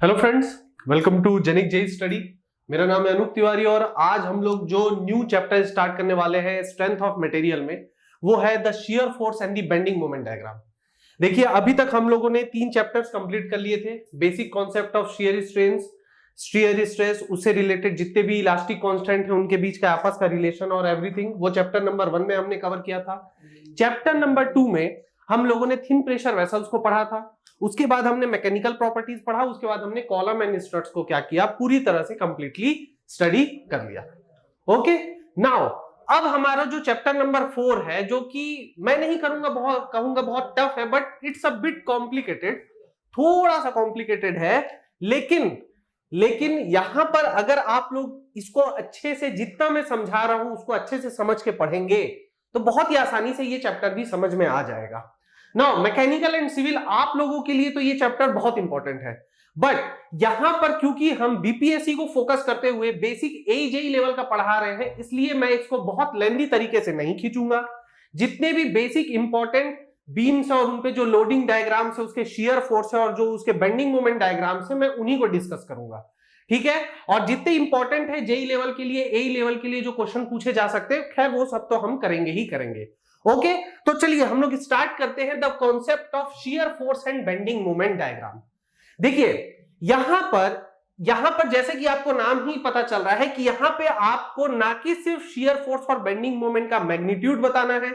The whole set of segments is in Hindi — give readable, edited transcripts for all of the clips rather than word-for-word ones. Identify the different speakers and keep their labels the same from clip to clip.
Speaker 1: Hello friends, welcome to Genic JEE study. मेरा नाम है अनूप तिवारी और आज हम लोग जो न्यू चैप्टर स्टार्ट करने वाले हैं स्ट्रेंथ ऑफ मटेरियल में, वो है the shear force and the bending moment diagram. देखिए, अभी तक हम लोगों ने 3 चैप्टर्स कंप्लीट कर लिए थे। Basic concept of shear strains, shear stress, उससे रिलेटेड जितने भी इलास्टिक कांस्टेंट है उनके बीच का आपस का रिलेशन और एवरीथिंग, वो चैप्टर नंबर 1 में हमने कवर किया था। चैप्टर नंबर 2 में हम लोगों ने थिन प्रेशर वेसल्स को पढ़ा था। उसके बाद हमने मैकेनिकल प्रॉपर्टीज पढ़ा। उसके बाद हमने कॉलम एंड स्ट्रट्स को क्या किया, पूरी तरह से कंप्लीटली स्टडी कर लिया। ओके, नाउ अब हमारा जो चैप्टर नंबर 4 है, जो कि मैं नहीं कहूंगा बहुत टफ है, but it's a bit complicated, थोड़ा सा कॉम्प्लिकेटेड है। लेकिन यहां पर अगर आप लोग इसको अच्छे से, जितना मैं समझा रहा हूं उसको अच्छे से समझ के पढ़ेंगे तो बहुत ही आसानी से ये चैप्टर भी समझ में आ जाएगा। नाउ मैकेनिकल एंड सिविल आप लोगों के लिए तो ये चैप्टर बहुत इंपॉर्टेंट है, बट यहां पर क्योंकि हम बीपीएससी को फोकस करते हुए बेसिक एजेई लेवल का पढ़ा रहे हैं, इसलिए मैं इसको बहुत लेंथी तरीके से नहीं खींचूंगा। जितने भी बेसिक इंपॉर्टेंट बीम्स है और उनपे जो लोडिंग डायग्राम्स है, उसके शियर फोर्स है और जो उसके बेंडिंग मोमेंट डायग्राम्स है, मैं उन्हीं को डिस्कस करूंगा। ठीक है, और जितने इंपॉर्टेंट है जेई लेवल के लिए, एई लेवल के लिए जो क्वेश्चन पूछे जा सकते हैं, खैर वो सब तो हम करेंगे ही करेंगे। ओके, तो चलिए हम लोग स्टार्ट करते हैं the concept of shear force and bending moment diagram. देखिए, यहां पर जैसे कि आपको नाम ही पता चल रहा है कि यहां पे आपको ना कि सिर्फ शियर फोर्स और बेंडिंग मोमेंट का मैग्नीट्यूड बताना है,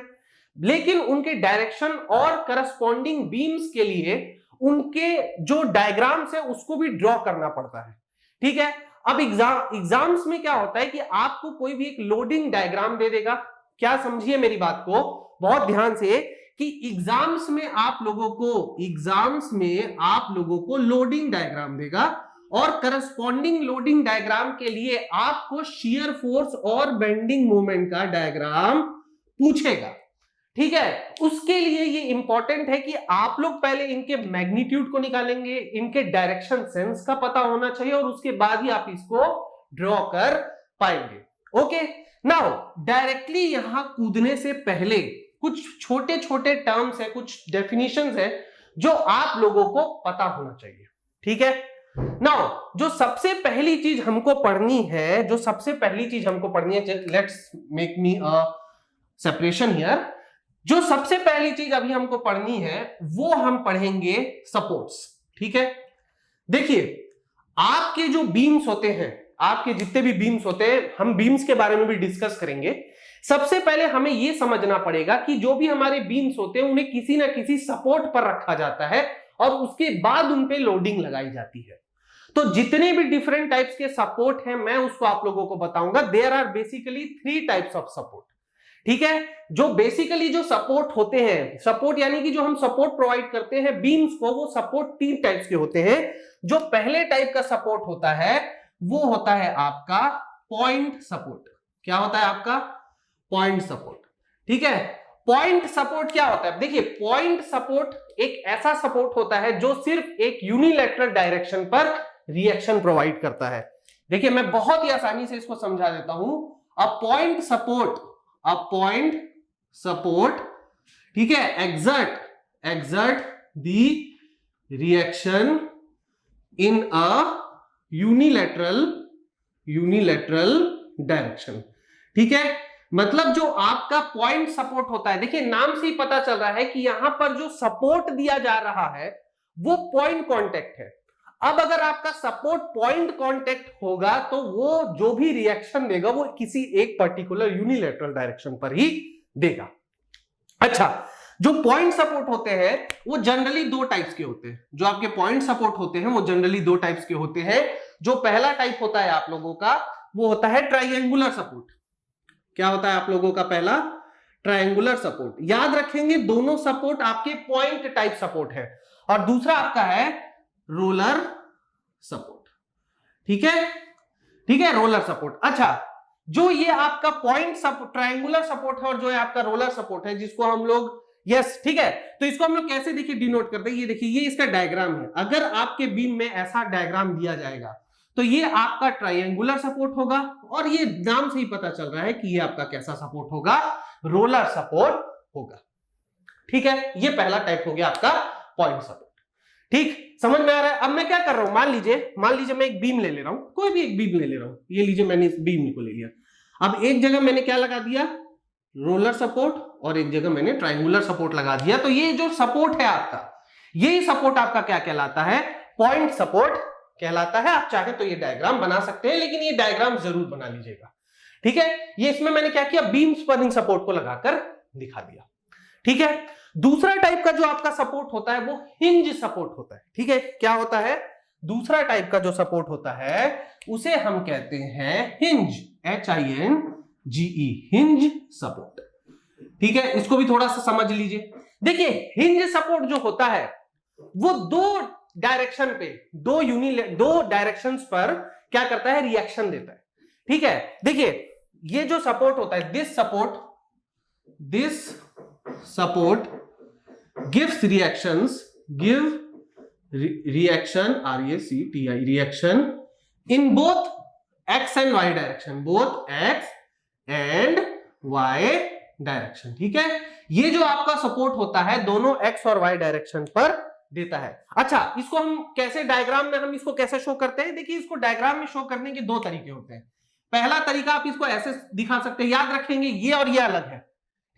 Speaker 1: लेकिन उनके डायरेक्शन और करस्पॉन्डिंग बीम्स के लिए उनके जो डायग्राम्स है उसको भी ड्रॉ करना पड़ता है। ठीक है, अब एग्जाम्स में क्या होता है कि आपको कोई भी एक लोडिंग डायग्राम दे देगा। क्या समझिए मेरी बात को बहुत ध्यान से, कि एग्जाम्स में आप लोगों को लोडिंग डायग्राम देगा और करस्पॉन्डिंग लोडिंग डायग्राम के लिए आपको शियर फोर्स और बेंडिंग मोमेंट का डायग्राम पूछेगा। ठीक है, उसके लिए ये इंपॉर्टेंट है कि आप लोग पहले इनके मैग्नीट्यूड को निकालेंगे, इनके डायरेक्शन सेंस का पता होना चाहिए और उसके बाद ही आप इसको ड्रॉ कर पाएंगे। ओके, नाउ डायरेक्टली यहां कूदने से पहले कुछ छोटे छोटे टर्म्स है, कुछ डेफिनेशंस है जो आप लोगों को पता होना चाहिए। ठीक है, नाउ जो सबसे पहली चीज हमको पढ़नी है, let's make me a separation here. जो सबसे पहली चीज अभी हमको पढ़नी है वो हम पढ़ेंगे सपोर्ट्स। ठीक है, देखिए, आपके जो बीम्स होते हैं, आपके जितने भी बीम्स होते हैं, हम बीम्स के बारे में भी डिस्कस करेंगे। सबसे पहले हमें यह समझना पड़ेगा कि जो भी हमारे बीम्स होते हैं उन्हें किसी ना किसी सपोर्ट पर रखा जाता है और उसके बाद उन पे लोडिंग लगाई जाती है। तो जितने भी डिफरेंट टाइप्स के सपोर्ट हैं मैं उसको आप लोगों को बताऊंगा। There are basically 3 types of support. ठीक है, जो बेसिकली जो सपोर्ट होते हैं, सपोर्ट यानी कि जो हम सपोर्ट प्रोवाइड करते हैं बीम्स को, वो सपोर्ट 3 टाइप्स के होते हैं। जो पहले टाइप का सपोर्ट होता है वो होता है आपका पॉइंट सपोर्ट। क्या होता है आपका? Point support. ठीक है, पॉइंट सपोर्ट क्या होता है? देखिए, पॉइंट सपोर्ट एक ऐसा सपोर्ट होता है जो सिर्फ एक यूनिलैटरल डायरेक्शन पर रिएक्शन प्रोवाइड करता है। देखिए, मैं बहुत ही आसानी से इसको समझा देता हूं। अ पॉइंट सपोर्ट, ठीक है, exert the reaction in a unilateral direction. ठीक है, मतलब जो आपका पॉइंट सपोर्ट होता है, देखिए नाम से ही पता चल रहा है कि यहां पर जो सपोर्ट दिया जा रहा है वो पॉइंट कांटेक्ट है। अब अगर आपका सपोर्ट पॉइंट कांटेक्ट होगा तो वो जो भी रिएक्शन देगा वो किसी एक पर्टिकुलर यूनिलैटरल डायरेक्शन पर ही देगा। अच्छा, जो पॉइंट सपोर्ट होते हैं वो जनरली 2 टाइप्स के होते हैं। जो आपके पॉइंट सपोर्ट होते हैं वो जनरली 2 टाइप्स के होते हैं। जो पहला टाइप होता है आप लोगों का, वो होता है ट्राइंगुलर सपोर्ट। क्या होता है आप लोगों का पहला? Triangular support. याद रखेंगे, दोनों सपोर्ट आपके पॉइंट टाइप सपोर्ट है। और दूसरा आपका है रोलर सपोर्ट। ठीक है, रोलर सपोर्ट। अच्छा, जो ये आपका पॉइंट सपोर्ट ट्रायंगुलर सपोर्ट है और जो है आपका रोलर सपोर्ट है, जिसको हम लोग ठीक है, तो इसको हम लोग कैसे देखिए डिनोट करते हैं। ये देखिए, ये इसका डायग्राम है। अगर आपके बीम में ऐसा डायग्राम दिया जाएगा तो ये आपका ट्रायंगुलर सपोर्ट होगा और ये नाम से ही पता चल रहा है कि ये आपका कैसा सपोर्ट होगा? रोलर सपोर्ट होगा। ठीक है, ये पहला टाइप हो गया आपका पॉइंट सपोर्ट। ठीक, समझ में आ रहा है? अब मैं क्या कर रहा हूं, मान लीजिए मैं एक बीम ले रहा हूं, कोई भी एक बीम ले रहा हूं, ये लीजिए मैंने इस बीम को ले लिया। अब एक जगह मैंने क्या लगा दिया, रोलर सपोर्ट, और एक जगह मैंने ट्रायंगुलर सपोर्ट लगा दिया। तो ये जो सपोर्ट है आपका, यही सपोर्ट आपका क्या कहलाता है, पॉइंट सपोर्ट कहलाता है। आप चाहे तो ये डायग्राम बना सकते हैं, लेकिन ये डायग्राम जरूर बना लीजिएगा, ठीक है। ये इसमें मैंने क्या किया, बीम स्परिंग सपोर्ट को लगाकर दिखा दिया, ठीक है। दूसरा टाइप का जो आपका सपोर्ट होता है वो हिंज सपोर्ट होता है, ठीक है। क्या होता है, दूसरा टाइप का जो सपोर्ट होता है उसे हम कहते हैं हिंज, HINGE, हिंज सपोर्ट, ठीक है। इसको भी थोड़ा सा समझ लीजिए। देखिए हिंज सपोर्ट जो होता है वो दो डायरेक्शन पे, दो डायरेक्शंस पर क्या करता है, रिएक्शन देता है, ठीक है। देखिए ये जो सपोर्ट होता है, this support gives reactions, reaction RACTI, reaction in both x and y direction, both x and y direction, ठीक है। ये जो आपका सपोर्ट होता है दोनों x और y डायरेक्शन पर देता है। अच्छा, इसको हम कैसे डायग्राम में हम इसको कैसे शो करते हैं, देखिए इसको डायग्राम में शो करने के दो तरीके होते हैं। पहला तरीका आप इसको ऐसे दिखा सकते हैं, याद रखेंगे ये और ये अलग है,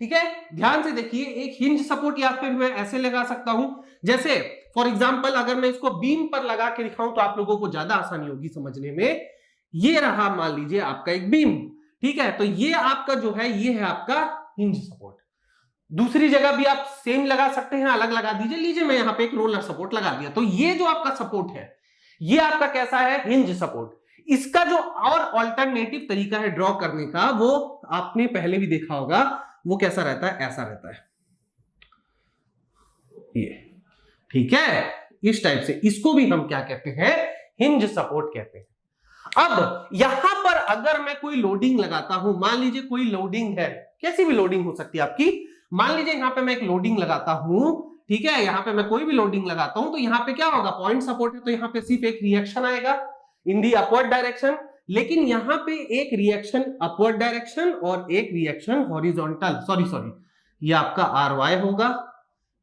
Speaker 1: ठीक है। ध्यान से देखिए, एक हिंज सपोर्ट या फिर मैं ऐसे लगा सकता हूं, जैसे फॉर एग्जांपल अगर मैं इसको बीम पर लगा के दिखाऊं तो आप लोगों को ज्यादा आसानी होगी समझने में। ये रहा मान लीजिए आपका एक बीम, ठीक है। तो ये आपका जो है ये है आपका हिंज सपोर्ट। दूसरी जगह भी आप सेम लगा सकते हैं, अलग लगा दीजिए। लीजिए मैं यहां पे एक रोलर सपोर्ट लगा दिया, तो ये जो आपका सपोर्ट है ये आपका कैसा है, हिंज सपोर्ट। इसका जो और ऑल्टरनेटिव तरीका है ड्रॉ करने का, वो आपने पहले भी देखा होगा, वो कैसा रहता है, ऐसा रहता है ये, ठीक है, इस टाइप से। इसको भी हम क्या कहते हैं, हिंज सपोर्ट कहते हैं। अब यहां पर अगर मैं कोई लोडिंग लगाता हूं, मान लीजिए कोई लोडिंग है, कैसी भी लोडिंग हो सकती है आपकी, मान लीजिए यहां पे मैं एक लोडिंग लगाता हूं, ठीक है। यहां पे मैं कोई भी लोडिंग लगाता हूं तो यहां पे क्या होगा, पॉइंट सपोर्ट है तो यहां पे सिर्फ एक रिएक्शन आएगा इन दी अपवर्ड डायरेक्शन, लेकिन यहां पे एक रिएक्शन अपवर्ड डायरेक्शन और एक रिएक्शन हॉरिजॉन्टल, सॉरी ये आपका RY होगा,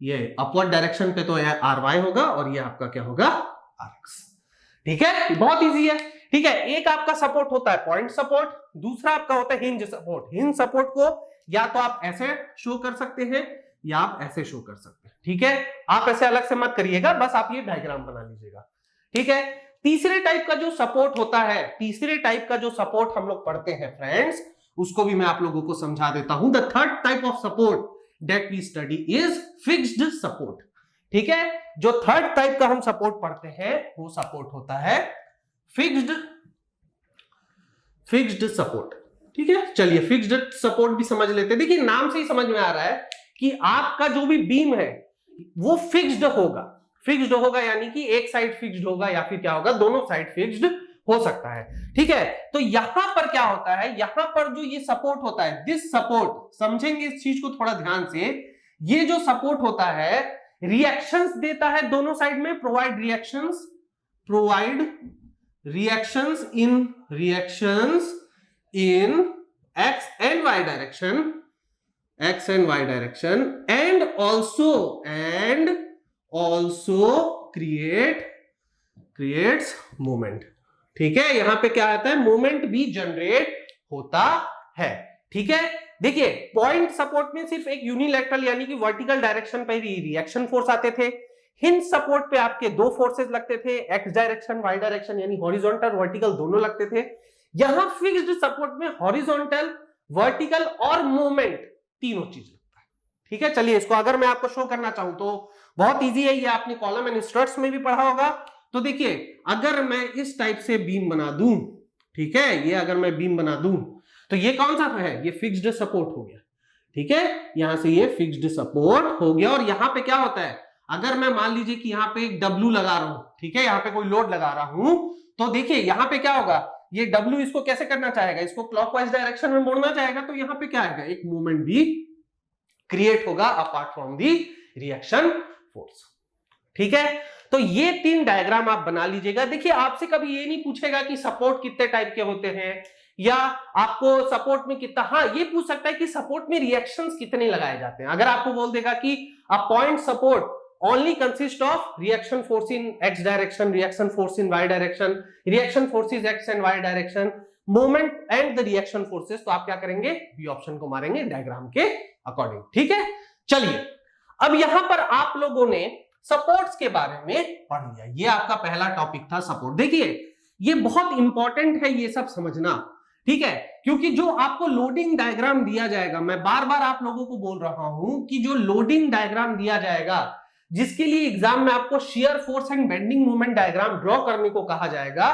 Speaker 1: ये अपवर्ड डायरेक्शन पे तो ये RY होगा और ये आपका क्या होगा, RX, ठीक है। बहुत इजी है, ठीक है। एक आपका सपोर्ट होता है पॉइंट सपोर्ट, दूसरा आपका होता है हिंज सपोर्ट। हिंज सपोर्ट को या तो आप ऐसे शो कर सकते हैं या आप ऐसे शो कर सकते हैं, ठीक है। आप ऐसे अलग से मत करिएगा, बस आप ये डायग्राम बना लीजिएगा, ठीक है। तीसरे टाइप का जो सपोर्ट होता है, तीसरे टाइप का जो सपोर्ट हम लोग पढ़ते हैं फ्रेंड्स, उसको भी मैं आप लोगों को समझा देता हूं। The third type of support that we study is fixed support, ठीक है। जो थर्ड टाइप का हम सपोर्ट पढ़ते हैं वो सपोर्ट होता है फिक्स्ड सपोर्ट, ठीक है। चलिए फिक्स्ड सपोर्ट भी समझ लेते हैं। देखिए नाम से ही समझ में आ रहा है कि आपका जो भी बीम है वो फिक्स्ड होगा, यानी कि एक साइड फिक्स्ड होगा या फिर क्या होगा, दोनों साइड फिक्स्ड हो सकता है, ठीक है। तो यहां पर क्या होता है, यहां पर जो ये सपोर्ट होता है, दिस सपोर्ट, समझेंगे इस चीज को थोड़ा ध्यान से। ये जो सपोर्ट होता है रिएक्शंस देता है दोनों साइड में, provide reactions in x and y direction and also creates movement, ठीक है। यहां पे क्या आता है, मूवमेंट भी जनरेट होता है, ठीक है। देखिए पॉइंट सपोर्ट में सिर्फ एक यूनिलैटरल यानी कि वर्टिकल डायरेक्शन पे ही रिएक्शन फोर्स आते थे। हिंज सपोर्ट पे आपके दो फोर्सेस लगते थे, एक्स डायरेक्शन वाई डायरेक्शन, यानी हॉरिजॉन्टल वर्टिकल दोनों लगते थे। यहां फिक्स्ड सपोर्ट में हॉरिजॉन्टल, वर्टिकल और मूवमेंट तीनों चीज लगता है, ठीक है। चलिए इसको अगर मैं आपको शो करना चाहूं तो बहुत इजी है, ये आपने कॉलम एंड स्ट्रट्स में भी पढ़ा होगा। तो देखिए अगर मैं इस टाइप से बीम बना दूं, ठीक है, ये अगर मैं बीम बना दूं तो ये कौन सा है, ये फिक्स्ड सपोर्ट हो गया, ठीक है। यहां से ये फिक्स्ड सपोर्ट हो गया। और यहां पे क्या होता है, अगर मैं मान लीजिए कि यहां पे एक W लगा रहा हूं, ठीक है, यहां पे कोई लोड लगा रहा हूं, तो देखिए यहां पे क्या होगा, ये W इसको कैसे करना चाहेगा, इसको क्लॉकवाइज डायरेक्शन में मोड़ना चाहेगा, तो यहां पे क्या आएगा, एक मूवमेंट भी क्रिएट होगा apart from the reaction force, ठीक है। तो ये तीन डायग्राम आप बना लीजिएगा। देखिए आपसे कभी ये नहीं पूछेगा कि सपोर्ट कितने टाइप के होते हैं, या आपको सपोर्ट में कितना, हाँ ये पूछ सकता है कि सपोर्ट में रिएक्शंस कितने लगाए जाते हैं। अगर आपको बोल देगा कि a point support only consist of reaction force in x direction, reaction force in y direction, reaction forces x and y direction, moment and the reaction forces। तो आप क्या करेंगे, बी ऑप्शन को मारेंगे डायग्राम के अकॉर्डिंग। ठीक है, चलिए अब यहां पर आप लोगों ने सपोर्ट्स के बारे में पढ़ लिया। ये आपका पहला टॉपिक था सपोर्ट। देखिए ये बहुत इंपॉर्टेंट है ये सब समझना, ठीक है, क्योंकि जो आपको लोडिंग डायग्राम दिया जाएगा, मैं बार बार आप लोगों को बोल रहा हूं कि जो लोडिंग डायग्राम दिया जाएगा, जिसके लिए एग्जाम में आपको shear force and bending moment diagram draw करने को कहा जाएगा,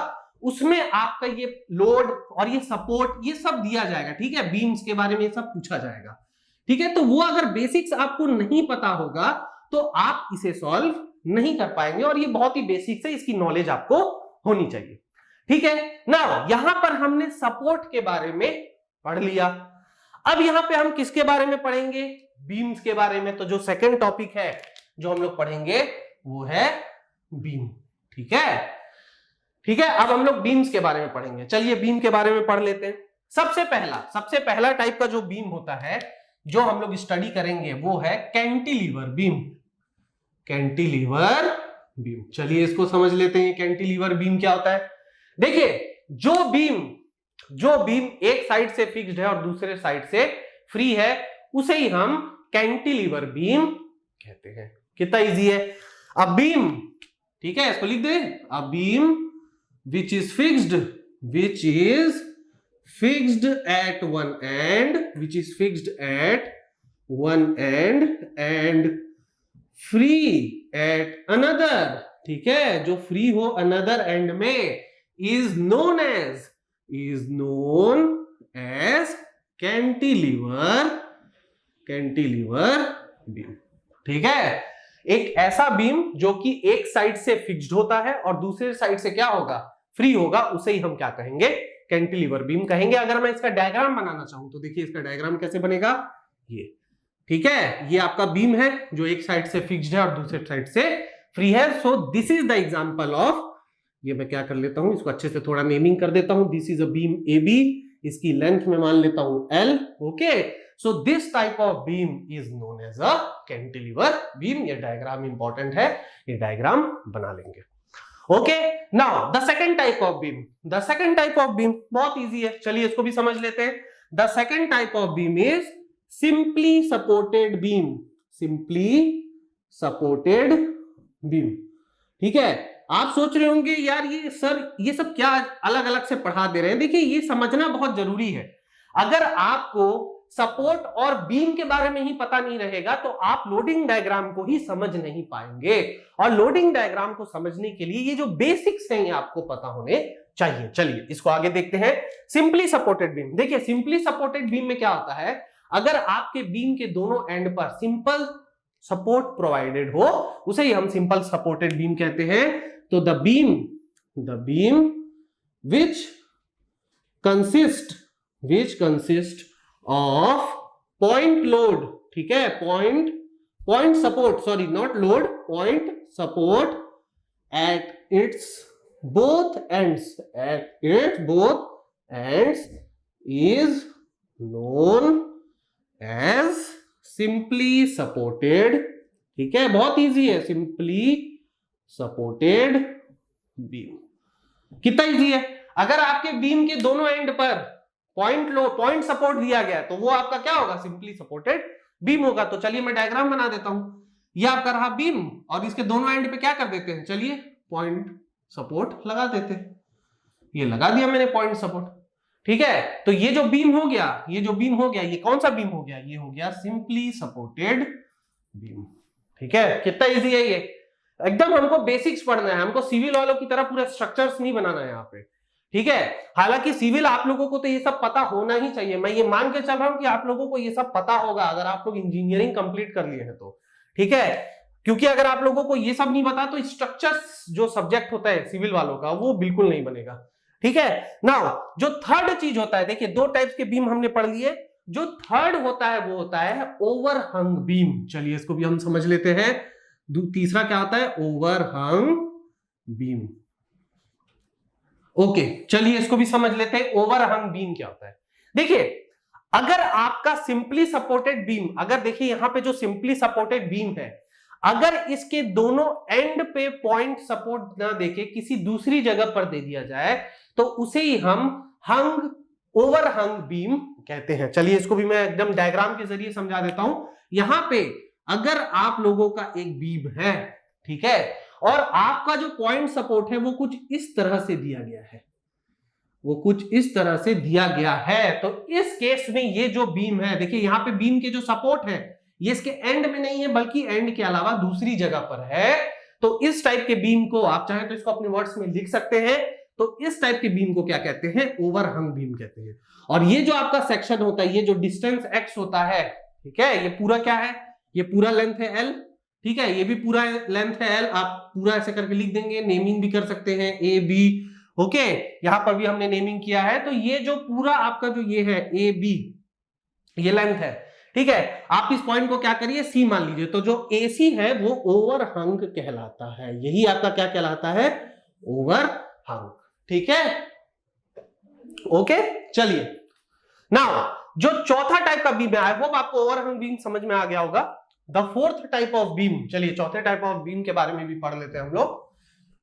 Speaker 1: उसमें आपका ये लोड और ये सपोर्ट ये सब दिया जाएगा। ठीक है, बीम्स के बारे में ये सब पूछा जाएगा। ठीक है, तो वो अगर बेसिक्स आपको नहीं पता होगा तो आप इसे सॉल्व नहीं कर पाएंगे, और ये बहुत ही बेसिक्स है, इसकी नॉलेज आपको होनी चाहिए। ठीक है ना, यहां पर हमने सपोर्ट के बारे में पढ़ लिया। अब यहां पे हम किसके बारे में पढ़ेंगे, बीम्स के बारे में। तो जो सेकंड टॉपिक है जो हम लोग पढ़ेंगे वो है बीम। ठीक है, ठीक है, अब हम लोग बीम्स के बारे में पढ़ेंगे। चलिए बीम के बारे में पढ़ लेते हैं। सबसे पहला टाइप का जो बीम होता है जो हम लोग स्टडी करेंगे वो है कैंटिलीवर बीम। कैंटिलीवर बीम, चलिए इसको समझ लेते हैं। कैंटिलीवर बीम क्या होता है? देखिए जो बीम एक साइड से फिक्स्ड है और दूसरे साइड से फ्री है, उसे ही हम कैंटिलीवर बीम कहते हैं। कितना इजी है। अ बीम, ठीक है, इसको लिख दे, a beam which is fixed at one end, which is fixed at one end and free at another। ठीक है, जो फ्री हो another end में is known as cantilever beam। ठीक है, एक ऐसा बीम जो कि एक साइड से फिक्स्ड होता है और दूसरे साइड से क्या होगा, फ्री होगा, उसे ही हम क्या कहेंगे, कैंटिलीवर बीम कहेंगे। अगर मैं इसका डायग्राम बनाना चाहूं तो देखिए इसका डायग्राम कैसे बनेगा, ये। ठीक है, ये आपका बीम है जो एक साइड से फिक्स्ड है और दूसरे साइड से फ्री है। So this is the example of, ये मैं क्या कर लेता हूं, इसको अच्छे से थोड़ा नेमिंग कर देता हूं। This is a beam A B, इसकी लेंथ में मान लेता हूं L। Okay, so this type of beam is known as a cantilever beam. ये डायग्राम इंपॉर्टेंट है, ये डायग्राम बना लेंगे। Okay, now the second type of beam. The second type of beam बहुत इजी है, चलिए इसको भी समझ लेते हैं। The second type of beam is simply supported beam. Simply supported beam. ठीक है, आप सोच रहे होंगे यार ये सर ये सब क्या अलग अलग से पढ़ा दे रहे हैं। देखिए ये समझना बहुत जरूरी है। अगर आपको सपोर्ट और बीम के बारे में ही पता नहीं रहेगा तो आप लोडिंग डायग्राम को ही समझ नहीं पाएंगे, और लोडिंग डायग्राम को समझने के लिए ये जो बेसिक्स हैं ये आपको पता होने चाहिए। चलिए इसको आगे देखते हैं। सिंपली सपोर्टेड बीम, देखिए सिंपली सपोर्टेड बीम में क्या होता है, अगर आपके बीम के दोनों एंड पर सिंपल सपोर्ट प्रोवाइडेड हो, उसे ही हम सिंपल सपोर्टेड बीम कहते हैं। तो the beam which consist of point load, ठीक है, point support, sorry not load, point support at its both ends is known as simply supported। ठीक है, बहुत इजी है, सिंपली सपोर्टेड बीम। कितना इजी है। अगर आपके बीम के दोनों एंड पर पॉइंट सपोर्ट दिया गया तो वो आपका क्या होगा, सिंपली सपोर्टेड बीम होगा। तो चलिए मैं डायग्राम बना देता हूं। ये आपका रहा बीम और इसके दोनों एंड पे क्या कर देते हैं, चलिए पॉइंट सपोर्ट लगा देते हैं। ये लगा दिया मैंने पॉइंट सपोर्ट। ठीक है, तो ये जो बीम हो गया, ये कौन सा बीम हो गया, ये हो गया सिंपली सपोर्टेड बीम। ठीक है, कितना इजी है ये। एकदम हमको बेसिक्स पढ़ना है, हमको सिविल वालों की तरह पूरे स्ट्रक्चर्स नहीं बनाना है यहाँ पे। ठीक है, हालांकि सिविल आप लोगों को तो ये सब पता होना ही चाहिए। मैं ये मान के चल रहा हूं कि आप लोगों को ये सब पता होगा अगर आप लोग इंजीनियरिंग कंप्लीट कर लिए हैं तो। ठीक है, क्योंकि अगर आप लोगों को ये सब नहीं पता तो स्ट्रक्चर्स जो सब्जेक्ट होता है सिविल वालों का वो बिल्कुल नहीं बनेगा। ठीक है, नाउ जो थर्ड चीज होता है, देखिए दो टाइप्स के बीम हमने पढ़ लिए। जो थर्ड होता है वो होता है ओवरहंग बीम। चलिए इसको भी हम समझ लेते हैं। तीसरा क्या होता है, ओवरहंग बीम। ओके, चलिए इसको भी समझ लेते हैं। ओवरहंग बीम क्या होता है। देखिए अगर आपका सिंपली सपोर्टेड बीम, अगर देखिए यहां पे जो सिंपली सपोर्टेड बीम है, अगर इसके दोनों एंड पे पॉइंट सपोर्ट ना देके किसी दूसरी जगह पर दे दिया जाए तो उसे ही हम हंग ओवरहंग बीम कहते हैं। चलिए इसको भी मैं एकदम डायग्राम के जरिए समझा देता हूं। यहां पे अगर आप लोगों का एक बीम है, ठीक है, और आपका जो पॉइंट सपोर्ट है वो कुछ इस तरह से दिया गया है, वो कुछ इस तरह से दिया गया है, तो इस केस में ये जो बीम है, देखिए यहां पे बीम के जो सपोर्ट है ये इसके एंड में नहीं है बल्कि एंड के अलावा दूसरी जगह पर है। तो इस टाइप के बीम को आप चाहें तो इसको अपने वर्ड्स में लिख सकते हैं। तो इस टाइप के बीम को क्या कहते हैं? ओवरहंग बीम कहते हैं। और ये जो आपका सेक्शन होता है, ये जो डिस्टेंस x होता है, ठीक है, ये पूरा क्या है? ये पूरा लेंथ है l, ठीक है, ये भी पूरा लेंथ है l। आप पूरा ऐसे करके लिख देंगे, नेमिंग भी कर सकते हैं ए बी, ओके, यहां पर भी हमने नेमिंग किया है। तो ये जो पूरा आपका जो ये है ए बी, ये लेंथ है, ठीक है। आप इस पॉइंट को क्या करिए? सी मान लीजिए। तो जो AC है वो ओवरहंग कहलाता है, यही आपका क्या कहलाता है? ओवरहंग, ठीक है, ओके। चलिए नाउ जो चौथा टाइप का बीम है, आई होप आपको ओवरहंग बीम समझ में आ गया होगा। The fourth type of beam, चलिए चौथे टाइप ऑफ बीम के बारे में भी पढ़ लेते हैं हम लोग,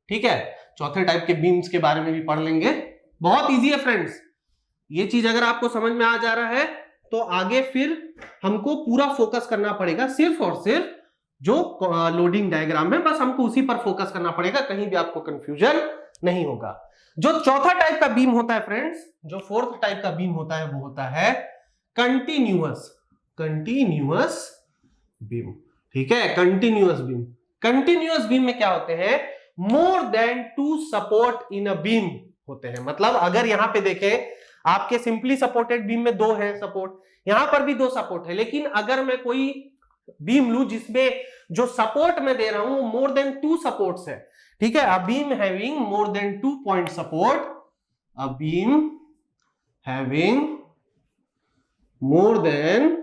Speaker 1: ठीक है। चौथे टाइप के बीम्स के बारे में भी पढ़ लेंगे। बहुत इजी है फ्रेंड्स, ये चीज अगर आपको समझ में आ जा रहा है तो आगे फिर हमको पूरा फोकस करना पड़ेगा सिर्फ और सिर्फ जो लोडिंग डायग्राम है, बस हमको उसी पर फोकस करना पड़ेगा, कहीं भी आपको कंफ्यूजन नहीं होगा। जो चौथा टाइप का बीम होता है फ्रेंड्स, जो फोर्थ टाइप का बीम होता है वो होता है कंटिन्यूअस बीम, ठीक है, कंटिन्यूअस बीम। कंटिन्यूअस बीम में क्या होते हैं? More than 2 support in a beam होते हैं। मतलब अगर यहां पे देखें, आपके सिंपली सपोर्टेड बीम में 2 है सपोर्ट, यहां पर भी 2 सपोर्ट है, लेकिन अगर मैं कोई बीम लू जिसमें जो सपोर्ट मैं दे रहा हूं मोर देन 2 सपोर्ट्स है, ठीक है, a beam having more than 2 point support, a beam having more than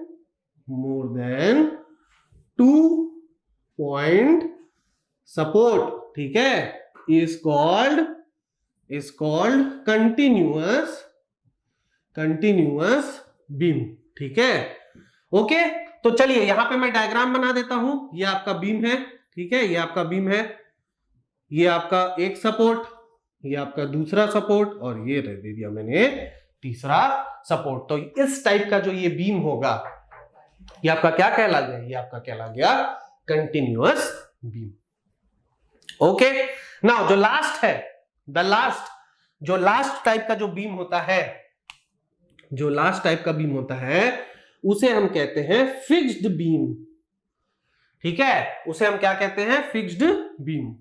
Speaker 1: 2 point support, ठीक है, इज कॉल्ड कंटिन्यूअस बीम, ठीक है, ओके। तो चलिए यहां पे मैं डायग्राम बना देता हूं। ये आपका बीम है, ठीक है, ये आपका बीम है, ये आपका एक सपोर्ट, ये आपका दूसरा सपोर्ट, और ये दे दिया मैंने तीसरा सपोर्ट। तो इस टाइप का जो ये बीम होगा ये आपका क्या कहला गया? ये आपका कहला गया कंटिन्यूअस बीम, ओके। नाउ जो लास्ट है, जो लास्ट टाइप का जो बीम होता है, जो लास्ट टाइप का बीम होता है उसे हम कहते हैं फिक्स्ड बीम, ठीक है, उसे हम क्या कहते हैं? Fixed beam.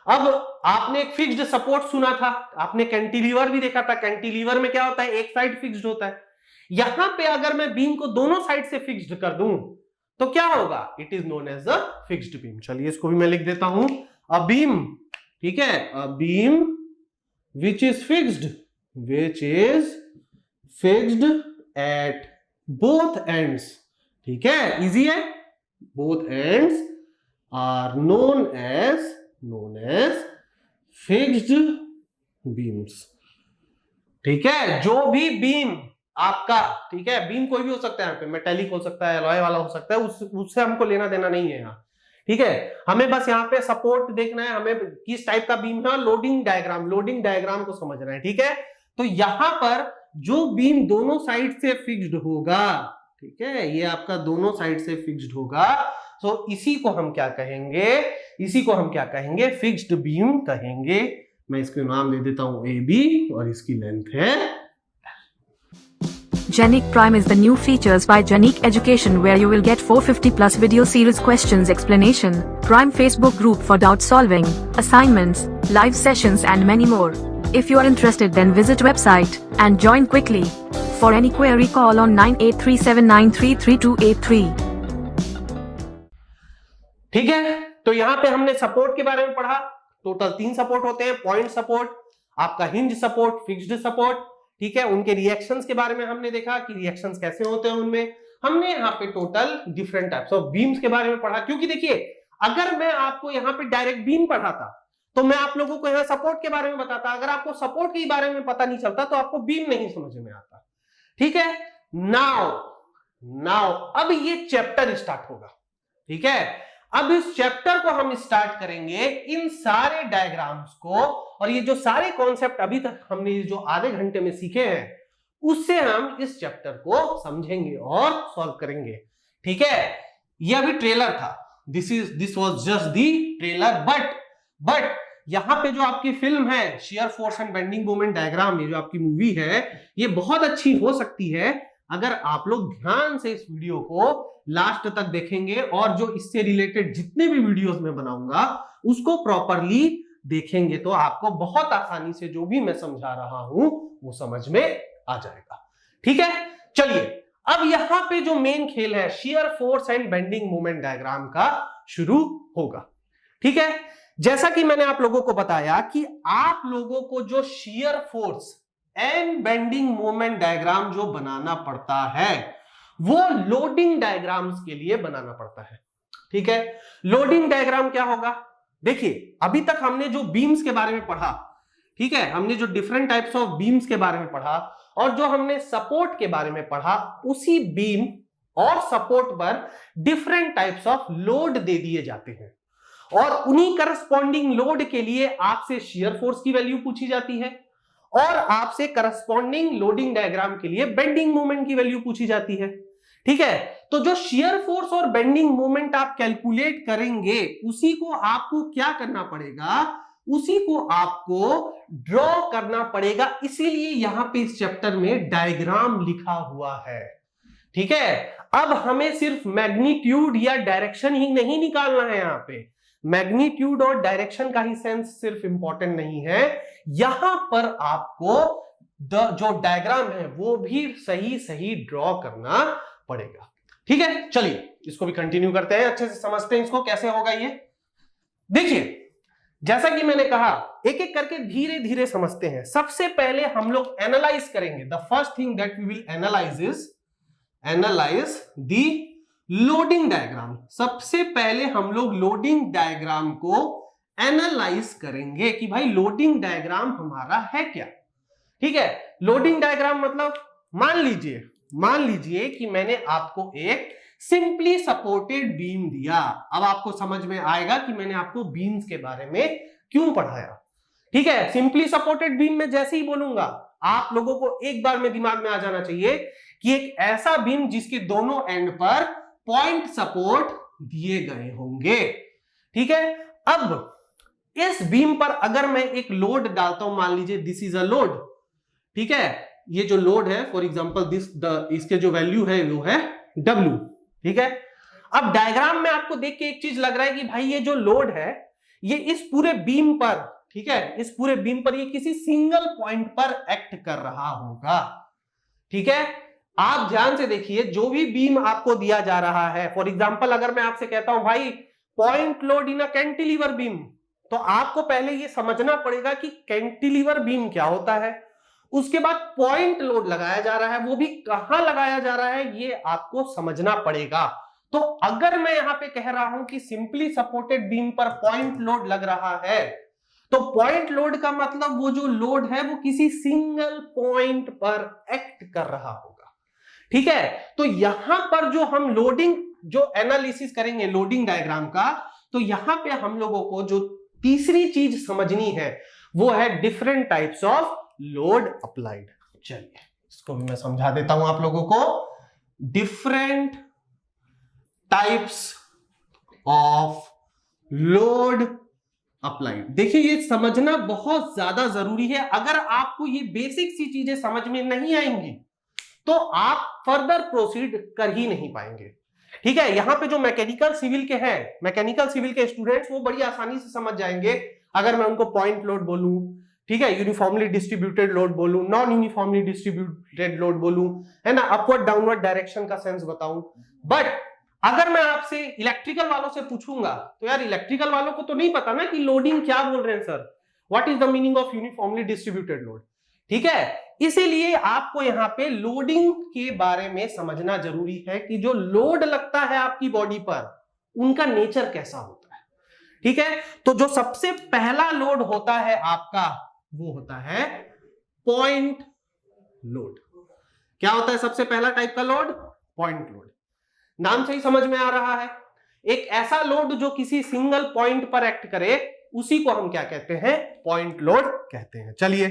Speaker 1: अब आपने एक फिक्स्ड सपोर्ट सुना था, आपने कैंटिलीवर भी देखा था। कैंटिलीवर में क्या होता है? एक साइड फिक्स्ड होता है। यहां पे अगर मैं बीम को दोनों साइड से फिक्स्ड कर दूं तो क्या होगा? It is known as the fixed beam. चलिए इसको भी मैं लिख देता हूं, अ बीम, ठीक है, अ beam which is fixed at both ends, ठीक है, इजी है। both ends are known as fixed beams, ठीक है। जो भी बीम आपका, ठीक है, बीम कोई भी हो सकता है, यहाँ पे मेटेलिक हो सकता है, अलॉय वाला हो सकता है, उससे हमको लेना देना नहीं है यहाँ, ठीक है। हमें बस यहाँ पे सपोर्ट देखना है, हमें किस टाइप का बीम है, लोडिंग डायग्राम को समझना है, ठीक है। तो यहां पर जो बीम दोनों साइड से फिक्स्ड होगा, ठीक है, ये आपका दोनों साइड से फिक्स्ड होगा, तो इसी को हम क्या कहेंगे? फिक्स्ड बीम कहेंगे। मैं इसको नाम दे देता हूं AB, और इसकी लेंथ है
Speaker 2: Genic Prime is the new features by Genic Education, where you will get 450 plus video series questions explanation, Prime Facebook group for doubt solving, assignments, live sessions and many more. If you are interested, then visit website and join quickly. For any query, call on 9837933283.
Speaker 1: ठीक है। तो यहाँ पे हमने सपोर्ट के बारे में पढ़ा। टोटल 3 सपोर्ट होते हैं, पॉइंट सपोर्ट, आपका हिंज सपोर्ट, फिक्स्ड सपोर्ट, ठीक है। उनके रिएक्शंस के बारे में हमने देखा कि रिएक्शंस कैसे होते हैं उनमें। हमने यहाँ पे total different types of beams के बारे में पढ़ा, क्योंकि देखिए अगर मैं आपको यहाँ पे डायरेक्ट बीम पढ़ाता तो मैं आप लोगों को यहाँ सपोर्ट के बारे में बताता। अगर आपको सपोर्ट के बारे में पता नहीं चलता तो आपको बीम नहीं समझ में आता, ठीक है। नाउ अब ये चैप्टर स्टार्ट होगा, ठीक है। अब इस चैप्टर को हम स्टार्ट करेंगे इन सारे डायग्राम्स को, और ये जो सारे कॉन्सेप्ट अभी तक हमने जो आधे घंटे में सीखे हैं उससे हम इस चैप्टर को समझेंगे और सॉल्व करेंगे। ठीक है, ये अभी ट्रेलर था, this was just the trailer, but यहां पे जो आपकी फिल्म है shear force and bending moment diagram, ये जो आपकी मूवी है ये बहुत अच्छी हो सकती है अगर आप लोग ध्यान से इस वीडियो को लास्ट तक देखेंगे और जो इससे रिलेटेड जितने भी वीडियोस मैं बनाऊंगा उसको प्रॉपरली देखेंगे, तो आपको बहुत आसानी से जो भी मैं समझा रहा हूं वो समझ में आ जाएगा। ठीक है, चलिए अब यहां पे जो मेन खेल है shear force and bending moment diagram का शुरू होगा। ठीक है, जैसा कि मैंने आप लोगों को बताया कि आप लोगों को जो shear force and bending moment diagram जो बनाना पड़ता है वो लोडिंग डायग्राम्स के लिए बनाना पड़ता है। ठीक है, लोडिंग डायग्राम क्या होगा? देखिए अभी तक हमने जो बीम्स के बारे में पढ़ा, ठीक है, हमने जो डिफरेंट टाइप्स ऑफ बीम्स के बारे में पढ़ा और जो हमने सपोर्ट के बारे में पढ़ा, उसी बीम और सपोर्ट पर डिफरेंट टाइप्स ऑफ लोड दे दिए जाते हैं और उन्हीं करस्पॉन्डिंग लोड के लिए आपसे शियर फोर्स की वैल्यू पूछी जाती है और आपसे करस्पॉन्डिंग लोडिंग डायग्राम के लिए बेंडिंग मोमेंट की वैल्यू पूछी जाती है। ठीक है, तो जो शियर फोर्स और बेंडिंग मोमेंट आप कैलकुलेट करेंगे उसी को आपको क्या करना पड़ेगा, उसी को आपको ड्रॉ करना पड़ेगा, इसीलिए यहां पे इस चैप्टर में डायग्राम लिखा हुआ है। ठीक है, अब हमें सिर्फ मैग्नीट्यूड या डायरेक्शन ही नहीं निकालना है, यहां पे मैग्नीट्यूड और डायरेक्शन का ही सेंस सिर्फ इंपॉर्टेंट नहीं है, यहां पर आपको जो डायग्राम है वो भी सही सही ड्रॉ करना पड़ेगा। ठीक है, चलिए इसको भी कंटिन्यू करते हैं, अच्छे से समझते हैं इसको कैसे होगा ये। देखिए जैसा कि मैंने कहा एक एक करके धीरे धीरे समझते हैं। सबसे पहले हम लोग एनालाइज करेंगे, the first thing that we will analyse is analyse the loading diagram. सबसे पहले हम लोग लोडिंग डायग्राम को एनालाइज करेंगे कि भाई लोडिंग डायग्राम हमारा है क्या। ठीक है, लोडिंग डायग्राम मतलब मान लीजिए कि मैंने आपको एक सिंपली सपोर्टेड बीम दिया। अब आपको समझ में आएगा कि मैंने आपको बीम्स के बारे में क्यों पढ़ाया। ठीक है, सिंपली सपोर्टेड बीम में जैसे ही बोलूंगा आप लोगों को एक बार में दिमाग में आ जाना चाहिए कि एक ऐसा बीम जिसके दोनों एंड पर पॉइंट सपोर्ट दिए गए होंगे। ठीक है, अब इस बीम पर अगर मैं एक लोड डालता हूं, मान लीजिए दिस इज अ लोड। ठीक है, ये जो लोड है फॉर एग्जांपल इसके जो वैल्यू है वो है W। ठीक है, अब डायग्राम में आपको देख के एक चीज लग रहा है कि भाई ये जो लोड है ये इस पूरे बीम पर, ठीक है, इस पूरे बीम पर ये किसी सिंगल पॉइंट पर एक्ट कर रहा होगा। ठीक है, आप ध्यान से देखिए जो भी बीम आपको दिया जा रहा है, फॉर एग्जांपल अगर मैं आपसे कहता हूं भाई point load in a cantilever beam, तो आपको पहले ये समझना पड़ेगा कि कैंटिलीवर बीम क्या होता है, उसके बाद पॉइंट लोड लगाया जा रहा है, वो भी कहां लगाया जा रहा है ये आपको समझना पड़ेगा। तो अगर मैं यहां पे कह रहा हूं कि सिंपली सपोर्टेड बीम पर पॉइंट लोड लग रहा है, तो पॉइंट लोड का मतलब वो जो लोड है वो किसी सिंगल पॉइंट पर एक्ट कर रहा होगा। ठीक है, तो यहां पर जो हम लोडिंग जो एनालिसिस करेंगे लोडिंग डायग्राम का, तो यहां पे हम लोगों को जो तीसरी चीज समझनी है वो है different types of load applied. चलिए इसको भी मैं समझा देता हूं आप लोगों को। Different types of load applied, देखिए ये समझना बहुत ज्यादा जरूरी है। अगर आपको ये बेसिक सी चीजें समझ में नहीं आएंगी तो आप फर्दर प्रोसीड कर ही नहीं पाएंगे। ठीक है, यहां पे जो मैकेनिकल सिविल के हैं, मैकेनिकल सिविल के स्टूडेंट्स वो बड़ी आसानी से समझ जाएंगे अगर मैं उनको पॉइंट लोड बोलूं, ठीक है, यूनिफॉर्मली डिस्ट्रीब्यूटेड लोड बोलूं, नॉन यूनिफॉर्मली डिस्ट्रीब्यूटेड लोड बोलूं, है ना, अपवर्ड डाउनवर्ड डायरेक्शन का सेंस बताऊं। बट अगर मैं आपसे इलेक्ट्रिकल वालों से पूछूंगा तो यार इलेक्ट्रिकल वालों को तो नहीं पता ना कि लोडिंग क्या बोल रहे हैं sir, what is the meaning of uniformly distributed load. ठीक है, इसीलिए आपको यहां पे लोडिंग के बारे में समझना जरूरी है कि जो लोड लगता है आपकी बॉडी पर उनका नेचर कैसा होता है। ठीक है, तो जो सबसे पहला लोड होता है आपका वो होता है पॉइंट लोड। क्या होता है सबसे पहला टाइप का लोड? Point load. नाम से ही समझ में आ रहा है, एक ऐसा लोड जो किसी सिंगल पॉइंट पर एक्ट करे, उसी को हम क्या कहते हैं, पॉइंट लोड कहते हैं। चलिए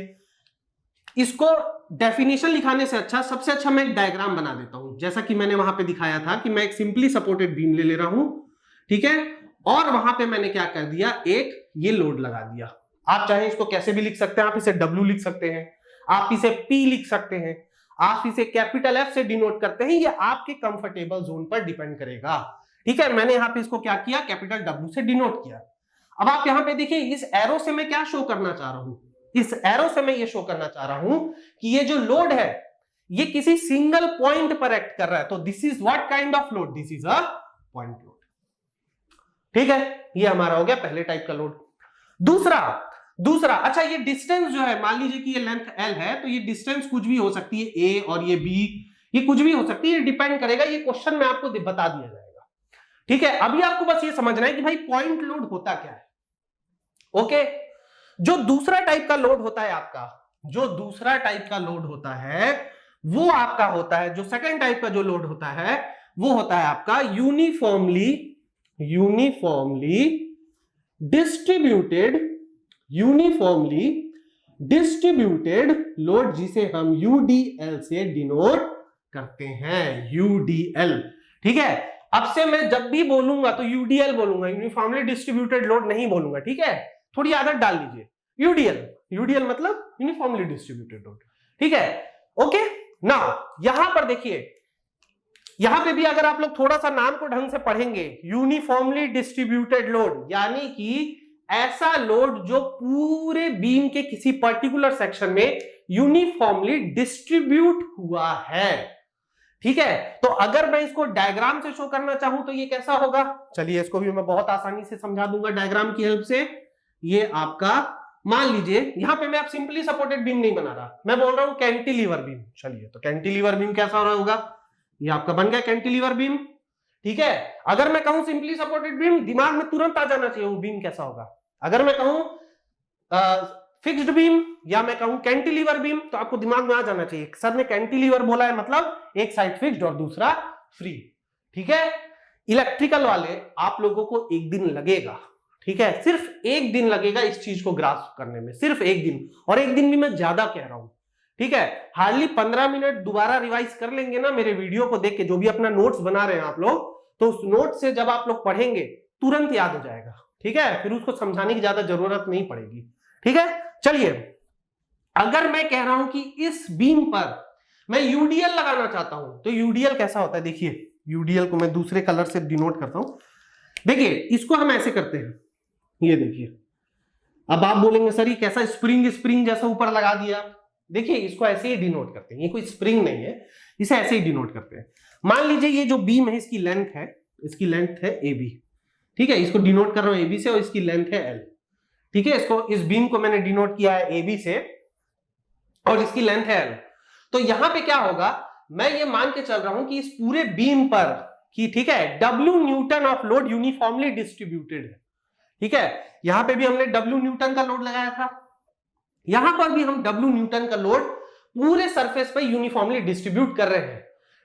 Speaker 1: इसको डेफिनेशन लिखाने से अच्छा, सबसे अच्छा मैं एक डायग्राम बना देता हूं, जैसा कि मैंने वहां पे दिखाया था कि मैं एक सिंपली सपोर्टेड बीम ले रहा हूं, ठीक है, और वहां पे मैंने क्या कर दिया, एक ये लोड लगा दिया। आप चाहे इसको कैसे भी लिख सकते हैं, आप इसे W लिख सकते हैं, आप इसे P लिख सकते हैं, आप इसे कैपिटल F से डिनोट करते हैं, ये आपके कंफर्टेबल जोन पर डिपेंड करेगा, ठीक है। मैंने यहां पे इसको क्या किया, कैपिटल W से डिनोट किया। अब आप यहां पे देखिए, इस एरो से मैं क्या शो करना चाह रहा हूं, इस एरो से मैं ये शो करना चाह रहा हूं कि ये जो लोड है ये किसी सिंगल पॉइंट पर एक्ट कर रहा है। तो this is what kind of load, this is a point load, ठीक है। ये हमारा हो गया पहले टाइप का लोड। दूसरा अच्छा, ये डिस्टेंस जो है, मान लीजिए कि ये लेंथ L है, तो ये डिस्टेंस कुछ भी हो सकती है, A और ये B, ये कुछ भी हो सकती है, ये डिपेंड करेगा, ये क्वेश्चन में आपको बता दिया जाएगा, ठीक है। अभी आपको बस ये समझना है कि भाई पॉइंट लोड होता क्या है, ओके। जो दूसरा टाइप का लोड होता है आपका, जो दूसरा टाइप का लोड होता है वो आपका होता है, जो सेकंड टाइप का जो लोड होता है वो होता है आपका यूनिफॉर्मली डिस्ट्रीब्यूटेड लोड, जिसे हम UDL से डिनोट करते हैं, UDL, ठीक है। अब से मैं जब भी बोलूंगा तो UDL बोलूंगा, यूनिफॉर्मली डिस्ट्रीब्यूटेड लोड नहीं बोलूंगा, ठीक है। थोड़ी आदत डाल लीजिए, UDL मतलब यूनिफॉर्मली डिस्ट्रीब्यूटेड लोड, ठीक है, ओके। नाउ यहां पर देखिए, यहां पे भी अगर आप लोग थोड़ा सा नाम को ढंग से पढ़ेंगे, यूनिफॉर्मली डिस्ट्रीब्यूटेड लोड यानी कि ऐसा लोड जो पूरे बीम के किसी पर्टिकुलर सेक्शन में यूनिफॉर्मली डिस्ट्रीब्यूट हुआ है, ठीक है। तो अगर मैं इसको डायग्राम से शो करना चाहूं तो ये कैसा होगा, चलिए इसको भी मैं बहुत आसानी से समझा दूंगा डायग्राम की हेल्प से। ये आपका मान लीजिए, यहां पे मैं आप सिंपली सपोर्टेड बीम नहीं बना रहा, मैं बोल रहा हूं कैंटिलीवर बीम। चलिए तो कैंटिलीवर बीम कैसा हो रहा होगा, ये आपका बन गया कैंटिलीवर बीम, ठीक है। अगर मैं कहूं सिंपली सपोर्टेड बीम, दिमाग में तुरंत आ जाना चाहिए वो बीम कैसा होगा। अगर मैं कहूं फिक्स्ड बीम या मैं कहूं कैंटिलीवर बीम, तो आपको दिमाग में आ जाना चाहिए, सर ने कैंटिलीवर बोला है मतलब एक साइड फिक्स्ड और दूसरा फ्री, ठीक है। इलेक्ट्रिकल वाले आप लोगों को एक दिन लगेगा, ठीक है, सिर्फ एक दिन लगेगा इस चीज को ग्रास्प करने में, सिर्फ एक दिन, और एक दिन भी मैं ज्यादा कह रहा हूं, ठीक है। हार्डली 15 मिनट दोबारा रिवाइज कर लेंगे ना मेरे वीडियो को देख के, जो भी अपना नोट्स बना रहे हैं आप लोग, तो उस नोट से जब आप लोग पढ़ेंगे तुरंत याद हो जाएगा, ठीक है, फिर उसको समझाने की ज्यादा जरूरत नहीं पड़ेगी, ठीक है। चलिए अगर मैं कह रहा हूं कि इस बीम पर मैं UDL लगाना चाहता हूं, तो UDL कैसा होता है, देखिए UDL को मैं दूसरे कलर से डिनोट करता हूं। देखिए इसको हम ऐसे करते हैं, ये देखिए, अब आप बोलेंगे सर ये कैसा स्प्रिंग जैसा ऊपर लगा दिया, देखिए इसको ऐसे ही डिनोट करते हैं, ये कोई स्प्रिंग नहीं है, इसे ऐसे ही डिनोट करते हैं। मान लीजिए ये जो बीम है इसकी लेंथ है AB, ठीक है, इसको डिनोट कर रहा हूं AB से, और इसकी लेंथ है L, ठीक है। इसको, इस बीम को मैंने डिनोट किया है AB से और इसकी लेंथ है L। तो यहां पे क्या होगा, मैं ये मान के चल रहा हूं कि इस पूरे बीम पर की, ठीक है, W Newton of load uniformly distributed है, ठीक है। यहां पे भी हमने W न्यूटन का लोड लगाया था, यहां पर भी हम W न्यूटन का लोड पूरे सरफेस पर यूनिफॉर्मली डिस्ट्रीब्यूट कर रहे हैं,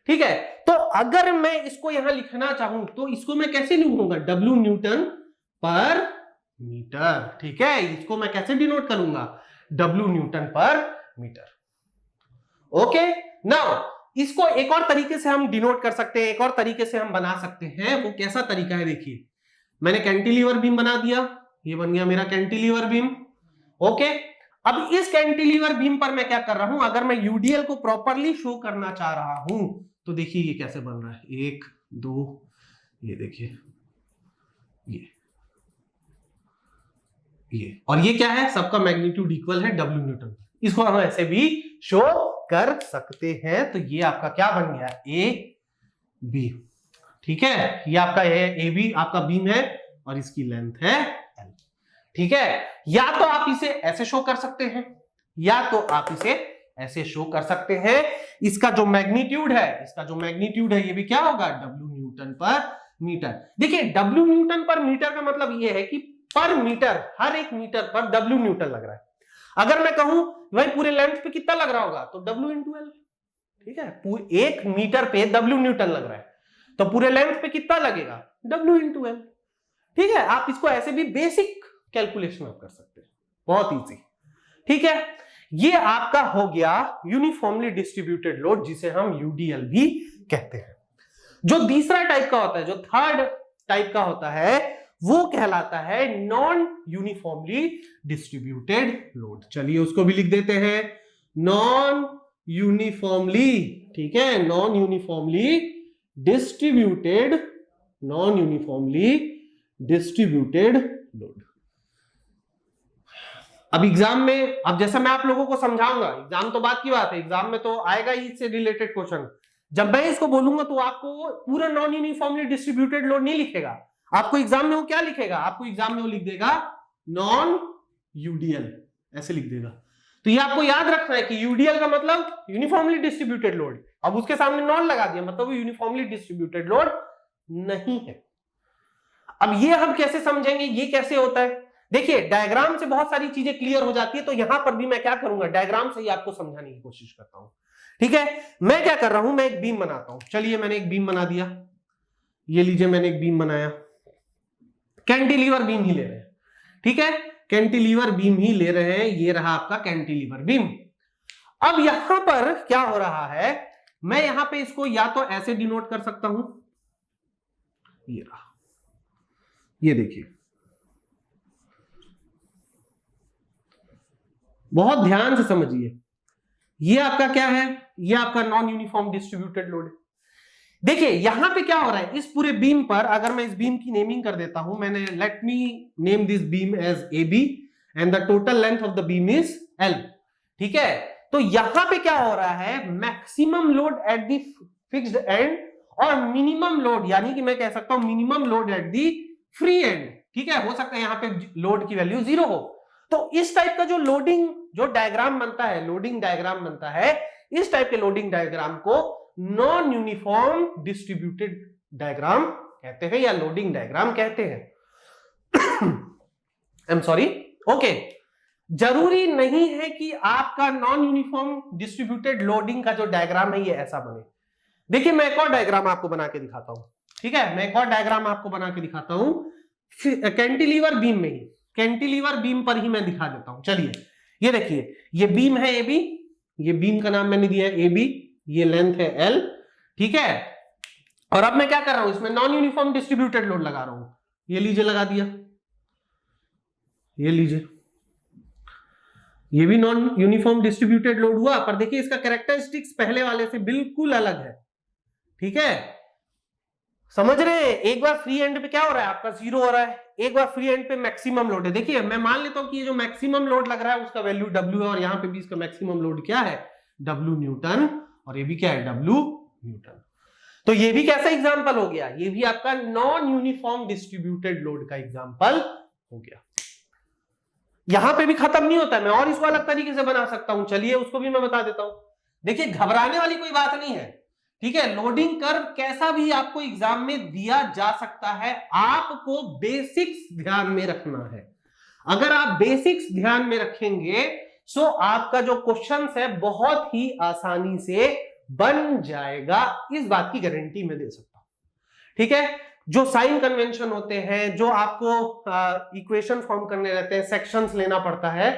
Speaker 1: ठीक है। तो अगर मैं इसको यहां लिखना चाहूं तो इसको मैं कैसे लिखूंगा, W न्यूटन पर मीटर, ठीक है, इसको मैं कैसे डिनोट करूंगा, W न्यूटन पर मीटर, ओके। नाउ इसको एक और तरीके से हम डिनोट कर सकते हैं, एक और तरीके से हम बना सकते हैं, वो कैसा तरीका है, देखिए मैंने कैंटिलीवर बीम बना दिया, ये बन गया मेरा कैंटिलीवर बीम, ओके। अब इस कैंटिलीवर बीम पर मैं क्या कर रहा हूं, अगर मैं UDL को प्रॉपरली शो करना चाह रहा हूं तो देखिए ये कैसे बन रहा है, 1 2, ये देखिए ये, और ये क्या है, सबका मैग्नीट्यूड इक्वल है W न्यूटन, इसको हम ऐसे भी शो कर सकते हैं। तो ये आपका क्या बन गया, AB, ठीक है, ये आपका AB आपका बीम है और इसकी लेंथ है L, ठीक है। या तो आप इसे ऐसे शो कर सकते हैं, या तो आप इसे ऐसे शो कर सकते हैं। इसका जो मैग्नीट्यूड है ये भी क्या होगा, W न्यूटन पर मीटर। देखिए W न्यूटन पर मीटर का मतलब ये है कि पर मीटर, हर एक मीटर पर W न्यूटन लग रहा है। अगर मैं कहूं भाई पूरे लेंथ पे कितना लग रहा होगा, तो W इंटू L, ठीक है, एक मीटर पे W न्यूटन लग रहा है, तो पूरे लेंथ पे कितना लगेगा, W इंटू एल। ठीक है, आप इसको ऐसे भी बेसिक कैलकुलेशन आप कर सकते हैं, बहुत इजी। ठीक है, ये आपका हो गया यूनिफॉर्मली डिस्ट्रीब्यूटेड लोड, जिसे हम यूडीएल भी कहते हैं। जो दूसरा टाइप का होता है, जो थर्ड टाइप का होता है, वो कहलाता है नॉन यूनिफॉर्मली डिस्ट्रीब्यूटेड लोड। चलिए उसको भी लिख देते हैं, नॉन यूनिफॉर्मली, ठीक है, non uniformly distributed, non uniformly distributed load. अब एग्जाम में, अब जैसा मैं आप लोगों को समझाऊंगा, एग्जाम तो बात की बात है, एग्जाम में तो आएगा ही इससे रिलेटेड क्वेश्चन। जब मैं इसको बोलूंगा तो आपको पूरा नॉन यूनिफॉर्मली डिस्ट्रीब्यूटेड लोड नहीं लिखेगा, आपको एग्जाम में वो क्या लिखेगा, आपको एग्जाम में वो लिख देगा नॉन यूडीएल, ऐसे लिख देगा। तो ये आपको याद रखना है कि यूडीएल का मतलब यूनिफॉर्मली डिस्ट्रीब्यूटेड लोड, अब उसके सामने नॉन लगा दिया, मतलब वो यूनिफॉर्मली डिस्ट्रीब्यूटेड लोड नहीं है। अब ये हम कैसे समझेंगे, ये कैसे होता है? देखिए डायग्राम से बहुत सारी चीजें क्लियर हो जाती है, तो यहां पर भी मैं क्या करूंगा, डायग्राम से ही आपको समझाने की कोशिश करता हूं। ठीक है, मैं क्या कर रहा हूं, मैं एक बीम बनाता हूं। चलिए मैंने एक बीम बना दिया, ये लीजिए मैंने एक बीम बनाया, कैंटिलीवर बीम ही ले रहे हैं। ठीक है, कैंटिलीवर बीम ही ले रहे हैं, ये रहा आपका कैंटिलीवर बीम। अब यहां पर क्या हो रहा है, मैं यहां पे इसको या तो ऐसे डिनोट कर सकता हूं, ये रहा, ये देखिए, बहुत ध्यान से समझिए, ये आपका क्या है, ये आपका नॉन यूनिफॉर्म डिस्ट्रीब्यूटेड लोड है। देखिए यहां पे क्या हो रहा है, इस पूरे बीम पर अगर मैं इस बीम की नेमिंग कर देता हूं, मैंने let me name this beam as A B and the total length of the beam is L. ठीक है, तो यहां पे क्या हो रहा है, maximum load at the fixed end और मिनिमम लोड, यानी कि मैं कह सकता हूं minimum load at the free end. ठीक है, हो सकता है यहां पे लोड की वैल्यू 0 हो। तो इस टाइप का जो लोडिंग, जो डायग्राम बनता है, लोडिंग डायग्राम बनता है, इस टाइप के लोडिंग डायग्राम को नॉन यूनिफॉर्म डिस्ट्रीब्यूटेड डायग्राम कहते हैं या लोडिंग डायग्राम कहते हैं। आई एम सॉरी, ओके, जरूरी नहीं है कि आपका नॉन यूनिफॉर्म डिस्ट्रीब्यूटेड लोडिंग का जो डायग्राम है ये ऐसा बने। देखिए मैं एक और डायग्राम आपको बना के दिखाता हूं। ठीक है, मैं एक और डायग्राम आपको बना के दिखाता हूं, कैंटिलीवर बीम में ही, कैंटिलीवर बीम पर ही मैं दिखा देता हूं। चलिए ये देखिए, ये बीम है ए बी, ये बीम का नाम मैंने दिया है ए बी, ये लेंथ है एल। ठीक है, और अब मैं क्या कर रहा हूं, इसमें नॉन यूनिफॉर्म डिस्ट्रीब्यूटेड लोड लगा रहा हूं, ये लीजिए लगा दिया, ये लीजिए, ये भी नॉन यूनिफॉर्म डिस्ट्रीब्यूटेड लोड हुआ, पर देखिए इसका कैरेक्टरिस्टिक्स पहले वाले से बिल्कुल अलग है। ठीक है, समझ रहे हैं? एक बार फ्री एंड पे क्या हो रहा है, आपका 0 हो रहा है, एक बार फ्री एंड पे मैक्सिमम लोड है। देखिए मैं मान लेता हूं कि ये जो मैक्सिमम लोड लग रहा है उसका वैल्यू W है, और यहां पे भी इसका मैक्सिमम लोड क्या है, W न्यूटन, और ये भी क्या है, W न्यूटन। तो ये भी कैसा एग्जांपल हो गया, ये भी आपका नॉन यूनिफॉर्म डिस्ट्रीब्यूटेड लोड का एग्जांपल हो गया। यहां पे भी खत्म नहीं होता है, मैं और इसको अलग तरीके से बना सकता हूं, चलिए उसको भी मैं बता देता हूं। देखिए घबराने वाली कोई बात नहीं है। ठीक है, लोडिंग कर्व कैसा भी आपको एग्जाम में दिया जा सकता है, आपको बेसिक्स ध्यान में रखना है। अगर आप बेसिक्स ध्यान में रखेंगे सो आपका जो क्वेश्चन है बहुत ही आसानी से बन जाएगा, इस बात की गारंटी मैं दे सकता हूं। ठीक है, जो साइन कन्वेंशन होते हैं, जो आपको इक्वेशन फॉर्म करने रहते हैं, सेक्शंस लेना पड़ता है,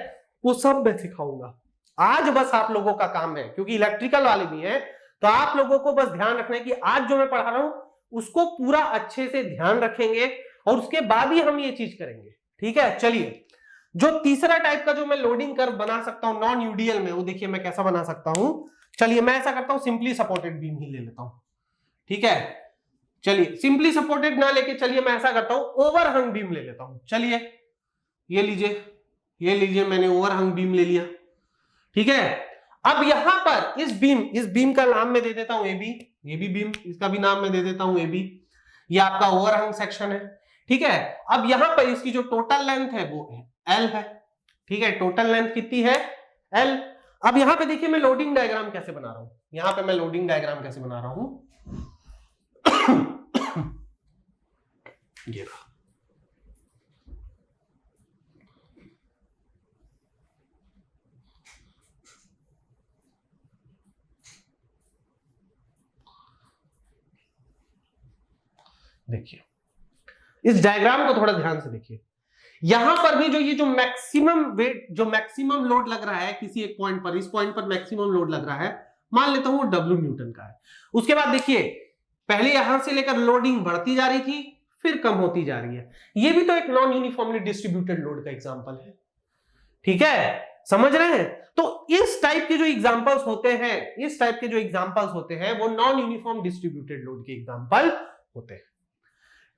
Speaker 1: वो सब मैं सिखाऊंगा। आज बस आप लोगों का काम है, क्योंकि इलेक्ट्रिकल वाले भी हैं, तो आप लोगों को बस ध्यान रखना है कि आज जो मैं पढ़ा रहा हूं उसको पूरा अच्छे से ध्यान रखेंगे, और उसके बाद ही हम ये चीज करेंगे। ठीक है, चलिए जो तीसरा टाइप का जो मैं लोडिंग कर्व बना सकता हूं नॉन यूडीएल में, वो देखिए मैं कैसा बना सकता हूं। चलिए मैं ऐसा करता हूं, सिंपली सपोर्टेड बीम ही ले लेता हूं। ठीक है, चलिए सिंपली सपोर्टेड ना लेके, चलिए मैं ऐसा करता हूं, ओवरहंग बीम ले लेता हूं। चलिए ये लीजिए, ये लीजिए, मैंने ओवरहंग बीम ले लिया। ठीक है, अब यहां पर इस बीम का नाम मैं दे देता हूं ए बी, ये भी बीम, इसका भी नाम मैं दे देता हूं ए बी, ये आपका ओवरहंग सेक्शन है। ठीक है, अब यहां पर इसकी जो टोटल लेंथ है वो एल है। ठीक है, टोटल लेंथ कितनी है, एल। अब यहां पे देखिए मैं लोडिंग डायग्राम कैसे बना रहा हूं, यहां पे मैं लोडिंग डायग्राम कैसे बना रहा हूं, ये रहा। देखिए इस डायग्राम को थोड़ा ध्यान से देखिए, यहां पर भी जो ये जो मैक्सिमम वेट, जो मैक्सिमम लोड लग रहा है किसी एक पॉइंट पर, इस पॉइंट पर मैक्सिमम लोड लग रहा है, मान लेता हूं W न्यूटन का है। उसके बाद देखिए पहले यहां से लेकर लोडिंग बढ़ती जा रही थी, फिर कम होती जा रही है। ये भी तो एक नॉन यूनिफॉर्मली डिस्ट्रीब्यूटेड लोड का एग्जांपल है, ठीक है, समझ रहे हैं? तो इस टाइप के जो एग्जांपल्स होते हैं, इस टाइप के जो एग्जांपल्स होते हैं वो नॉन यूनिफॉर्म डिस्ट्रीब्यूटेड लोड के एग्जांपल होते हैं,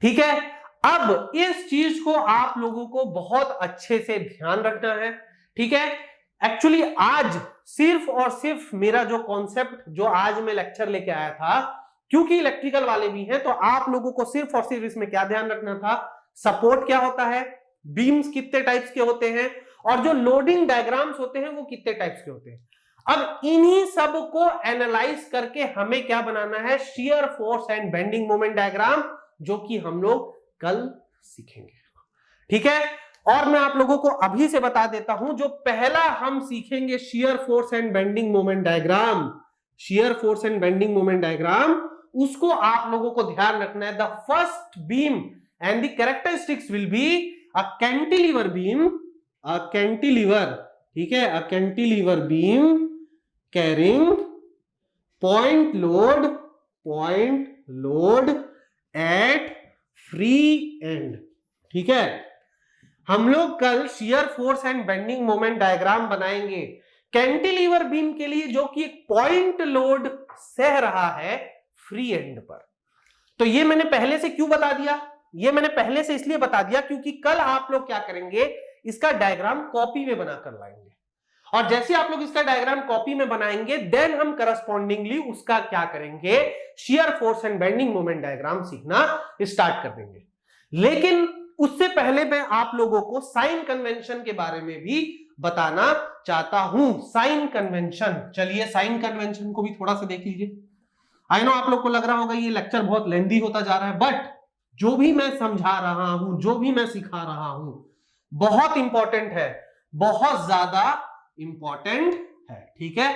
Speaker 1: ठीक है। अब इस चीज को आप लोगों को बहुत अच्छे से ध्यान रखना है, ठीक है। एक्चुअली आज सिर्फ और सिर्फ मेरा जो कॉन्सेप्ट जो आज मैं लेक्चर लेके आया था, क्योंकि इलेक्ट्रिकल वाले भी हैं, तो आप लोगों को सिर्फ और सिर्फ इसमें क्या ध्यान रखना था, सपोर्ट क्या होता है, बीम्स कितने टाइप्स के होते हैं, और जो लोडिंग डायग्राम्स होते हैं वो कितने टाइप्स के होते हैं। अब इन्हीं सब को एनालाइज करके हमें क्या बनाना है, shear force and bending moment diagram, जो कि हम लोग कल सीखेंगे, ठीक है। और मैं आप लोगों को अभी से बता देता हूं, जो पहला हम सीखेंगे shear force and bending moment diagram, shear force and bending moment diagram, उसको आप लोगों को ध्यान रखना है। The first beam and the characteristics will be a cantilever beam, a cantilever, ठीक है, अ cantilever beam carrying point load at free end, ठीक है। हम लोग कल shear force and bending moment diagram बनाएंगे कैंटिलीवर बीम के लिए, जो कि एक पॉइंट लोड सह रहा है फ्री एंड पर। तो ये मैंने पहले से क्यों बता दिया, ये मैंने पहले से इसलिए बता दिया क्योंकि कल आप लोग क्या करेंगे, इसका डायग्राम कॉपी में बनाकर लाएंगे, और जैसे आप लोग इसका डायग्राम कॉपी में बनाएंगे देन हम करस्पॉन्डिंगली उसका क्या करेंगे, shear force and bending moment diagram सीखना स्टार्ट कर देंगे। लेकिन उससे पहले मैं आप लोगों को साइन कन्वेंशन के बारे में भी बताना चाहता हूं। साइन कन्वेंशन, चलिए साइन कन्वेंशन को भी थोड़ा सा देख लीजिए। आई नो आप लोग को लग रहा होगा ये लेक्चर बहुत लेंथी होता जा रहा है, बट जो भी मैं समझा रहा हूं, जो भी मैं सिखा रहा हूं, बहुत इंपॉर्टेंट है, बहुत ज्यादा इंपॉर्टेंट है, ठीक है।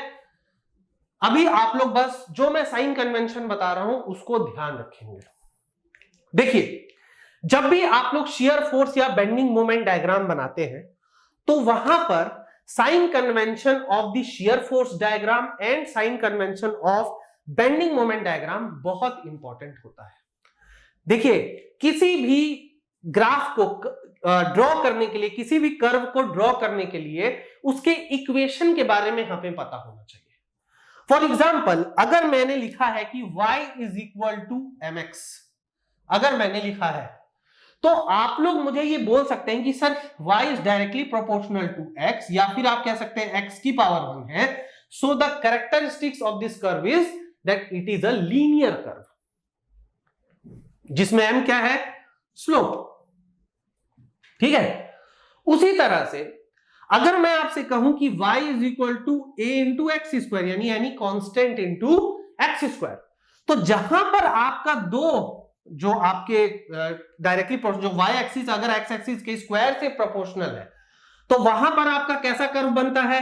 Speaker 1: अभी आप लोग बस जो मैं साइन कन्वेंशन बता रहा हूं उसको ध्यान रखेंगे। देखिए जब भी आप लोग शियर फोर्स या बेंडिंग मोमेंट डायग्राम बनाते हैं तो वहां पर sign convention of the shear force diagram and sign convention of bending moment diagram बहुत इंपॉर्टेंट होता है। देखिए किसी भी ग्राफ को ड्रॉ करने के लिए, किसी भी कर्व को ड्रॉ करने के लिए उसके इक्वेशन के बारे में हमें पता होना चाहिए। फॉर एग्जाम्पल अगर मैंने लिखा है कि y is equal to mx, अगर मैंने लिखा है तो आप लोग मुझे ये बोल सकते हैं कि sir y is directly proportional to x, या फिर आप कह सकते हैं x की पावर 1 है, so the characteristics of this curve is that it is a linear curve, जिसमें m क्या है, स्लोप, ठीक है। उसी तरह से अगर मैं आपसे कहूं कि y is equal to a into x square, यानी any constant into x square, तो जहां पर आपका दो जो आपके डायरेक्टली जो y एक्सिस अगर x एक्सिस के स्क्वायर से प्रोपोर्शनल है तो वहां पर आपका कैसा कर्व बनता है,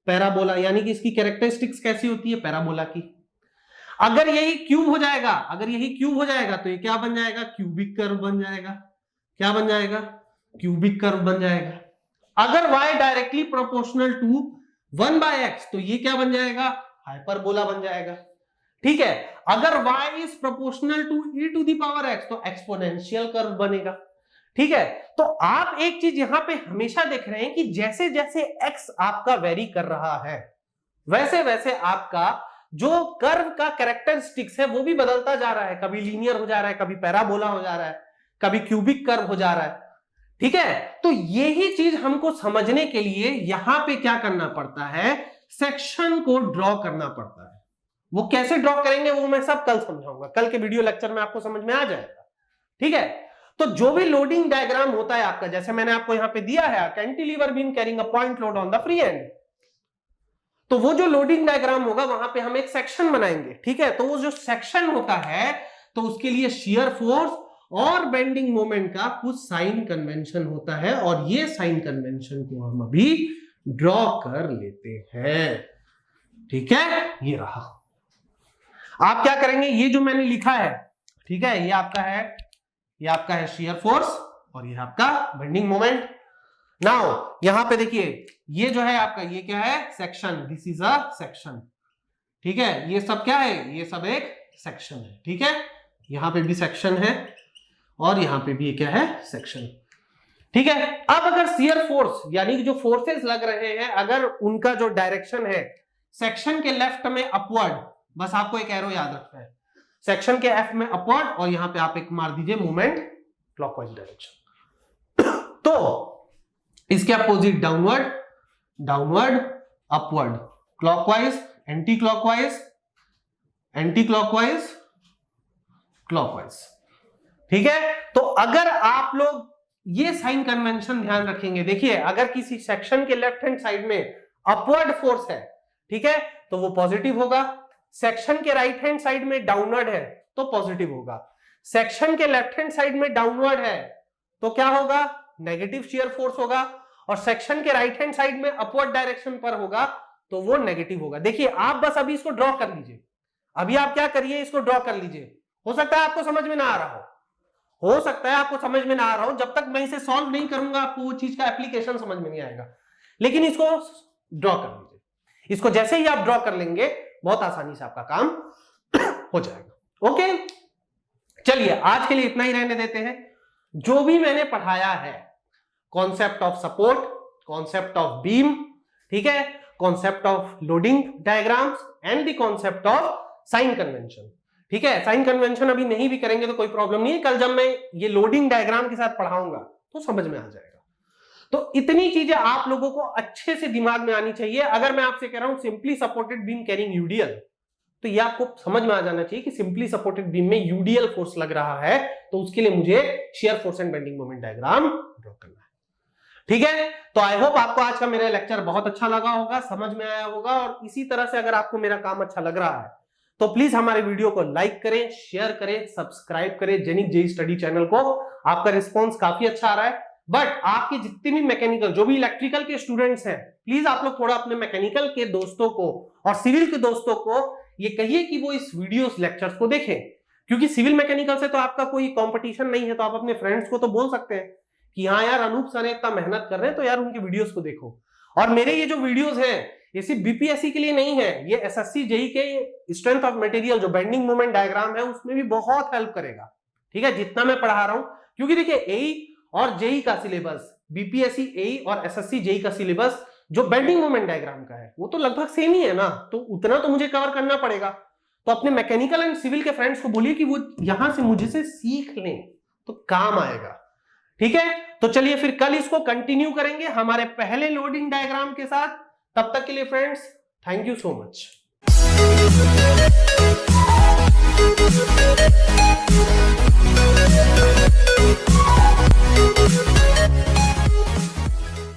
Speaker 1: पैराबोला, यानी कि इसकी कैरेक्टरिस्टिक्स कैसी होती है, पैराबोला की। अगर यही क्यूब हो जाएगा, अगर यही क्यूब हो जाएगा तो ये क्या बन जाएगा, क्यूबिक कर्व बन जाएगा। क्या बन जाएगा, क्यूबिक कर्व बन जाएगा। अगर y directly proportional to 1/x तो ये क्या बन जाएगा, हाइपरबोला बन जाएगा, ठीक है। अगर y is proportional to e to the power x तो एक्सपोनेंशियल कर्व बनेगा, ठीक है। तो आप एक चीज यहां पे हमेशा देख रहे हैं कि जैसे जैसे x आपका वेरी कर रहा है वैसे वैसे आपका जो कर्व का कैरेक्टरिस्टिक्स है वो भी बदलता जा रहा है, कभी लीनियर हो जा रहा है, कभी पैराबोला हो जा रहा है, कभी क्यूबिक कर्व हो जा रहा है, ठीक है। तो यही चीज हमको समझने के लिए यहां पे क्या करना पड़ता है, सेक्शन को ड्रॉ करना पड़ता है। वो कैसे ड्रॉ करेंगे वो मैं सब कल समझाऊंगा, कल के वीडियो लेक्चर में आपको समझ में आ जाएगा, ठीक है। तो जो भी लोडिंग डायग्राम होता है आपका, जैसे मैंने आपको यहां पे दिया है cantilever beam carrying a point load on the free and, तो वो जो लोडिंग डायग्राम होगा वहां पे हम एक सेक्शन बनाएंगे, ठीक है। तो वो जो सेक्शन होता है तो उसके लिए शियर फोर्स और बेंडिंग मोमेंट का कुछ साइन कन्वेंशन होता है, और ये साइन कन्वेंशन को हम अभी ड्रॉ कर लेते हैं, ठीक है। ये रहा, आप क्या करेंगे, ये जो मैंने लिखा है, ठीक है, ये आपका है ये आपका है शियर फोर्स और ये आपका बेंडिंग मोमेंट। नाउ यहां पे देखिए, ये जो है आपका, ये क्या है, section, this is a section, ठीक है, ये सब क्या है, ये सब एक सेक्शन है, ठीक है, यहां पे भी सेक्शन है और यहां पे भी क्या है, सेक्शन, ठीक है। अब अगर शियर फोर्स यानी कि जो फोर्सेस लग रहे हैं, अगर उनका जो डायरेक्शन है सेक्शन के लेफ्ट में अपवर्ड, बस आपको एक एरो याद रखना है, सेक्शन के एफ में अपवर्ड और यहां पे आप एक मार दीजिए मूवमेंट क्लॉकवाइज डायरेक्शन, तो इसके opposite downward, downward, upward, clockwise, anti clockwise, anti clockwise, clockwise, ठीक है। तो अगर आप लोग ये साइन कन्वेंशन ध्यान रखेंगे, देखिए अगर किसी सेक्शन के लेफ्ट हैंड साइड में अपवर्ड फोर्स है, ठीक है, तो वो पॉजिटिव होगा, सेक्शन के राइट हैंड साइड में डाउनवर्ड है तो पॉजिटिव होगा, सेक्शन के लेफ्ट हैंड साइड में डाउनवर्ड है तो क्या होगा, नेगेटिव शियर फोर्स होगा, और सेक्शन के राइट हैंड साइड में अपवर्ड डायरेक्शन पर होगा तो वो नेगेटिव होगा। देखिए आप बस अभी इसको ड्रॉ कर लीजिए, अभी आप क्या करिए, इसको ड्रॉ कर लीजिए, हो सकता है आपको समझ में ना आ रहा हो सकता है आपको समझ में ना आ रहा हो, जब तक मैं इसे सॉल्व नहीं करूंगा आपको वो चीज का एप्लीकेशन समझ में नहीं आएगा, लेकिन इसको ड्रॉ कर लीजिए, इसको जैसे ही आप ड्रॉ कर लेंगे बहुत आसानी से आपका काम हो जाएगा। ओके, चलिए आज के लिए इतना ही रहने देते हैं। जो भी मैंने पढ़ाया है, concept of support, concept of beam, ठीक है, concept of loading diagrams and the concept of sine convention, ठीक है, साइन कन्वेंशन अभी नहीं भी करेंगे तो कोई प्रॉब्लम नहीं है, कल जब मैं ये लोडिंग डायग्राम के साथ पढ़ाऊंगा तो समझ में आ जाएगा। तो इतनी चीजें आप लोगों को अच्छे से दिमाग में आनी चाहिए। अगर मैं आपसे कह रहा हूं simply supported beam carrying UDL, तो ये आपको समझ में आ जाना चाहिए कि सिंपली सपोर्टेड बीम में यूडीएल फोर्स लग रहा है तो उसके लिए मुझे shear force and bending moment diagram draw करना है, ठीक है। तो आई होप आपको आज का मेरा लेक्चर बहुत अच्छा लगा होगा, समझ में आया होगा, और इसी तरह से अगर आपको मेरा काम अच्छा लग रहा है तो प्लीज हमारे वीडियो को लाइक करें, शेयर करें, सब्सक्राइब करें जेनिक जेई स्टडी चैनल को। आपका रिस्पांस काफी अच्छा आ रहा है, बट आपके जितने भी मैकेनिकल, जो भी इलेक्ट्रिकल के स्टूडेंट्स हैं, प्लीज आप लोग थोड़ा अपने मैकेनिकल के दोस्तों को और सिविल के दोस्तों को ये कहिए कि वो इस वीडियोस लेक्चर्स को देखें, क्योंकि सिविल मैकेनिकल से तो आपका कोई कंपटीशन नहीं है, तो आप अपने फ्रेंड्स को तो बोल सकते हैं कि हाँ यार अनूप सर इतना मेहनत कर रहे हैं तो यार उनके वीडियोस को देखो। और मेरे ये जो वीडियोस हैं ये सिर्फ बीपीएससी के लिए नहीं है, ये एसएससी जेई के स्ट्रेंथ ऑफ मटेरियल जो बेंडिंग मोमेंट डायग्राम है उसमें भी बहुत हेल्प करेगा, ठीक है, जितना मैं पढ़ा रहा हूं। क्योंकि देखिए एई और जेई का सिलेबस, बीपीएससी एई और एसएससी जेई का सिलेबस जो बेंडिंग मोमेंट डायग्राम का है वो तो लगभग सेम ही है ना, तो उतना तो मुझे कवर करना पड़ेगा। तो अपने मैकेनिकल एंड सिविल के फ्रेंड्स को बोलिए कि वो यहां से मुझे से सीख लें तो काम आएगा, ठीक है। तो चलिए फिर कल इसको कंटिन्यू करेंगे हमारे पहले लोडिंग डायग्राम के साथ। तब तक के लिए friends, thank you so much.